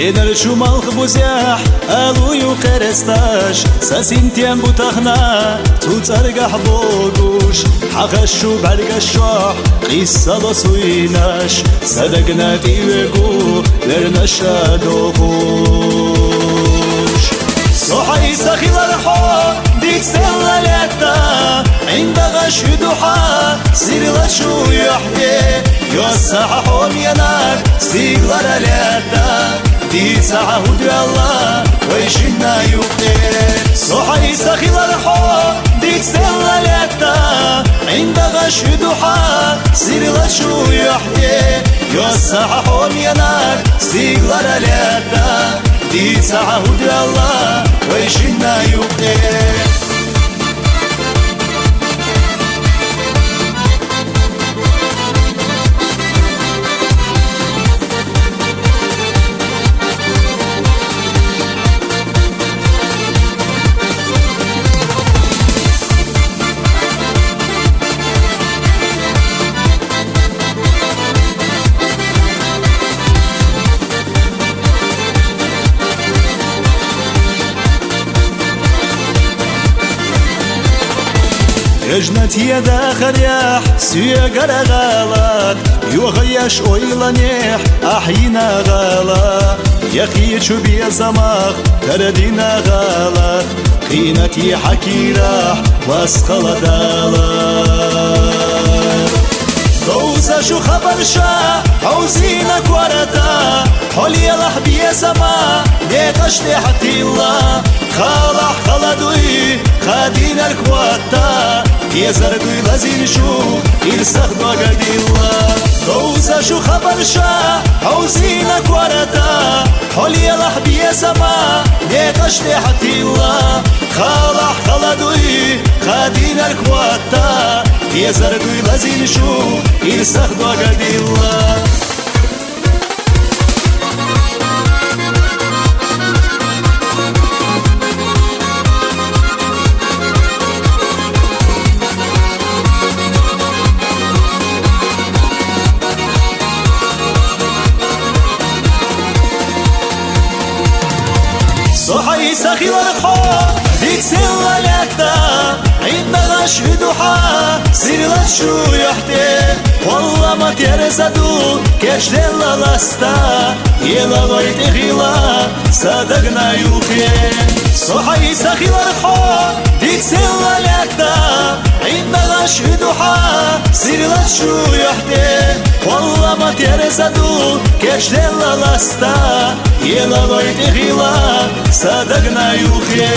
Enerchu malch buzях, alую kerestash, sasintiem butachna, tutsargah bogush, haqashu bargashoh, qissalo suinash, sadagnati vegu, lernashadohush. صحي سخيل الحب ديك سلا لتا عند غش دوحة سير لشو يحكي يوسع حوم ينار سير لتا دي ساعة هدي الله ويشنا يوقي صحي سخيل الحب ديك سلا لتا عند غش دوحة سير لشو يحكي يوسع حوم ينار سير لتا دي ساعة هدي الله ويشنا يوقي جنتي يدا خريح سويا غرغالات يوغيش اويلانيح احينا غالا يخي شبي زماخ تردينا غالات قينتي حكيراح واسقل دالات دوزا شو خبر شا حوزينك وردا حولي لحبي زما ديقش حتي الله خالح خلدوي خادين الكواتا يزرقوي لازين شو يرسخ بقدي الله دوزا شو خبر شا حوزينك وردا حولي لحبي زما ديقش حتي الله خالح خلدوي خادين الكواتا يزرقوي لازين شو يرسخ بقدي الله صحي سخيل الحب ديك سلا لتا عند غش دوحة سير لشو يحتي والله ما ترزدو كش دلا لستا يلا ويت غيلا صدقنا يوخي صحي سخيل الحب ديك سلا لتا عند غش دوحة سير لشو يحتي والله ما ترزدو كش دلا لستا يلا ويت غيلا صدقنا يوخي